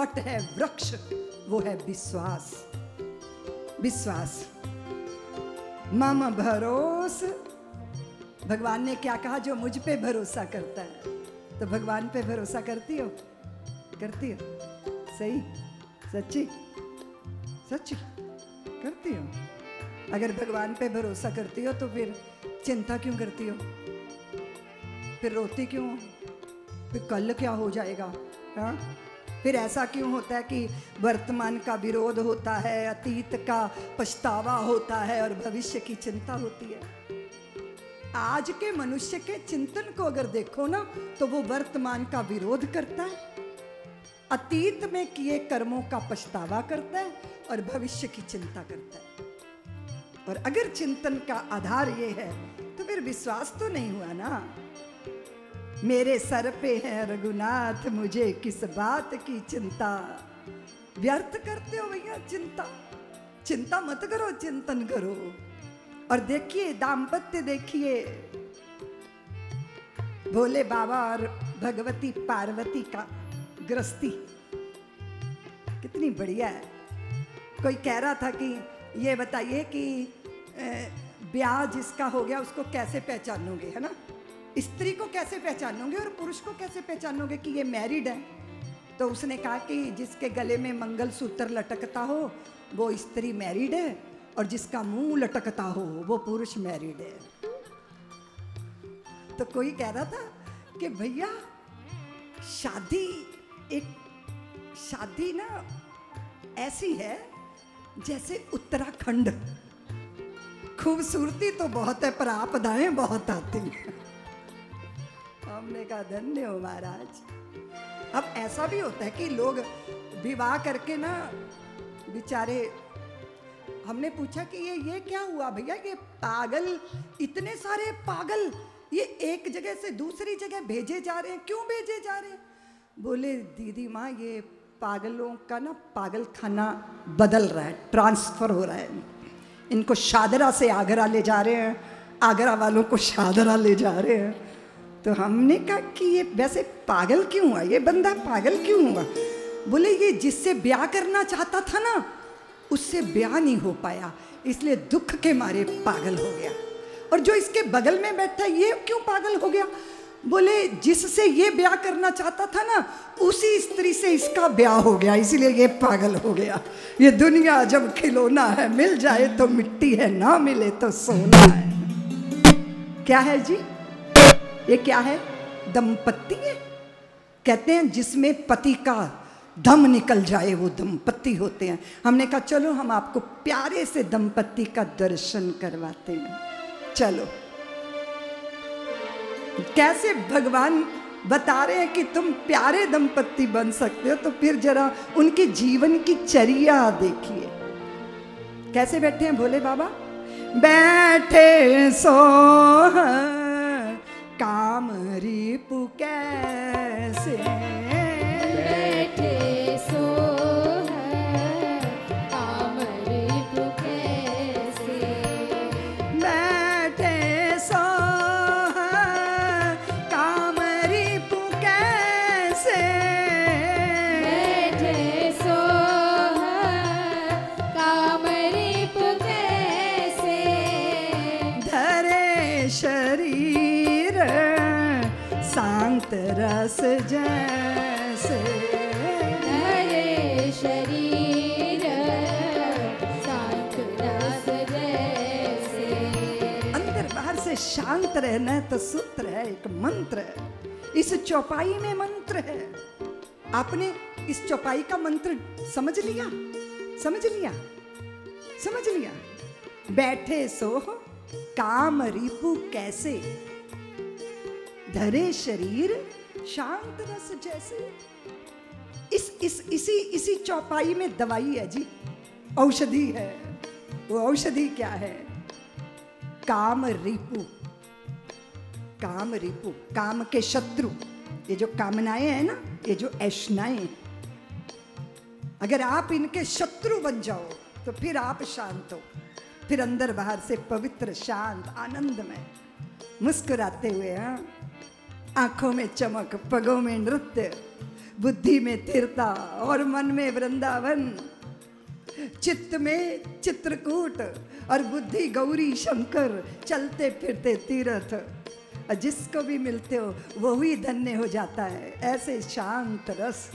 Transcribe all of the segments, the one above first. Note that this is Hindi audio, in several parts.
वट है, वृक्ष, वो है विश्वास। विश्वास, मम भरोस। भगवान ने क्या कहा? जो मुझ पे भरोसा करता है। तो भगवान पे भरोसा करती हो? करती हो? सही, सच्ची, सच्ची करती हो? अगर भगवान पे भरोसा करती हो तो फिर चिंता क्यों करती हो? फिर रोती क्यों? फिर कल क्या हो जाएगा? हाँ, फिर ऐसा क्यों होता है कि वर्तमान का विरोध होता है, अतीत का पछतावा होता है और भविष्य की चिंता होती है? आज के मनुष्य के चिंतन को अगर देखो ना, तो वो वर्तमान का विरोध करता है, अतीत में किए कर्मों का पछतावा करता है और भविष्य की चिंता करता है। और अगर चिंतन का आधार ये है तो फिर विश्वास तो नहीं हुआ ना। मेरे सर पे है रघुनाथ, मुझे किस बात की चिंता। व्यर्थ करते हो भैया चिंता। चिंता मत करो, चिंतन करो। और देखिए दाम्पत्य, देखिए भोले बाबा और भगवती पार्वती का गृहस्थी कितनी बढ़िया है। कोई कह रहा था कि ये बताइए कि ब्याह जिसका हो गया उसको कैसे पहचानोगे, है ना? स्त्री को कैसे पहचानोगे और पुरुष को कैसे पहचानोगे कि ये मैरिड है? तो उसने कहा कि जिसके गले में मंगलसूत्र लटकता हो वो स्त्री मैरिड है, और जिसका मुंह लटकता हो वो पुरुष मैरिड है। तो कोई कह रहा था कि भैया शादी ना ऐसी है जैसे उत्तराखंड, खूबसूरती तो बहुत है पर आपदाएं बहुत आती हैं। हमने कहा धन्य हो महाराज। अब ऐसा भी होता है कि लोग विवाह करके ना बेचारे, हमने पूछा कि ये क्या हुआ भैया, ये पागल, इतने सारे पागल ये एक जगह से दूसरी जगह भेजे जा रहे हैं, क्यों भेजे जा रहे हैं? बोले दीदी माँ, ये पागलों का ना पागल खाना बदल रहा है, ट्रांसफर हो रहा है। इनको शादरा से आगरा ले जा रहे हैं, आगरा वालों को शादरा ले जा रहे हैं। तो हमने कहा कि ये वैसे पागल क्यों हुआ, ये बंदा पागल क्यों हुआ? बोले ये जिससे ब्याह करना चाहता था ना उससे ब्याह नहीं हो पाया, इसलिए दुख के मारे पागल हो गया। और जो इसके बगल में बैठा ये क्यों पागल हो गया? बोले जिससे ये ब्याह करना चाहता था ना उसी स्त्री से इसका ब्याह हो गया, इसीलिए ये पागल हो गया। ये दुनिया जब खिलौना है, मिल जाए तो मिट्टी है, ना मिले तो सोना है। क्या है जी ये? क्या है? दंपत्ति है। कहते हैं जिसमें पति का दम निकल जाए वो दंपत्ति होते हैं। हमने कहा चलो हम आपको प्यारे से दंपत्ति का दर्शन करवाते हैं। चलो, कैसे भगवान बता रहे हैं कि तुम प्यारे दंपत्ति बन सकते हो, तो फिर जरा उनके जीवन की चर्या देखिए। कैसे बैठे हैं भोले बाबा? बैठे सो काम रिपु कैसे, बैठे सो काम रिपु कैसे, बैठे सो काम रिपु कैसे, बैठे सो काम रिपु कैसे, धरे शरीर शांत रस जैसे, धरे शरीर शांत रस जैसे। अंदर बाहर से शांत रहना है तो सूत्र है, एक मंत्र है। इस चौपाई में मंत्र है। आपने इस चौपाई का मंत्र समझ लिया? समझ लिया? समझ लिया? बैठे सो काम रिपु कैसे, धरे शरीर शांत रस जैसे। इसी चौपाई में दवाई है जी, औषधि है। वो औषधि क्या है? काम रिपु। काम रिपु, काम के शत्रु। ये जो कामनाएं हैं ना, ये जो ऐशनाएं, अगर आप इनके शत्रु बन जाओ तो फिर आप शांत हो। फिर अंदर बाहर से पवित्र, शांत, आनंदमय, मुस्कुराते हुए, हाँ, आंखों में चमक, पगों में नृत्य, बुद्धि में तीर्था और मन में वृंदावन, चित्त में चित्रकूट और बुद्धि गौरी शंकर, चलते फिरते तीर्थ। जिसको भी मिलते हो वो ही धन्य हो जाता है। ऐसे शांत रस,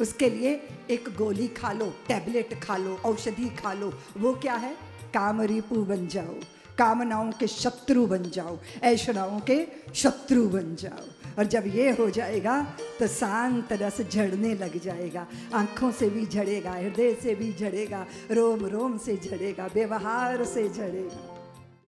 उसके लिए एक गोली खा लो, टैबलेट खा लो, औषधि खा लो। वो क्या है? कामरिपु बन जाओ, कामनाओं के शत्रु बन जाओ, ऐशनाओं के शत्रु बन जाओ। और जब ये हो जाएगा तो शांत रस झड़ने लग जाएगा। आँखों से भी झड़ेगा, हृदय से भी झड़ेगा, रोम रोम से झड़ेगा, व्यवहार से झड़ेगा।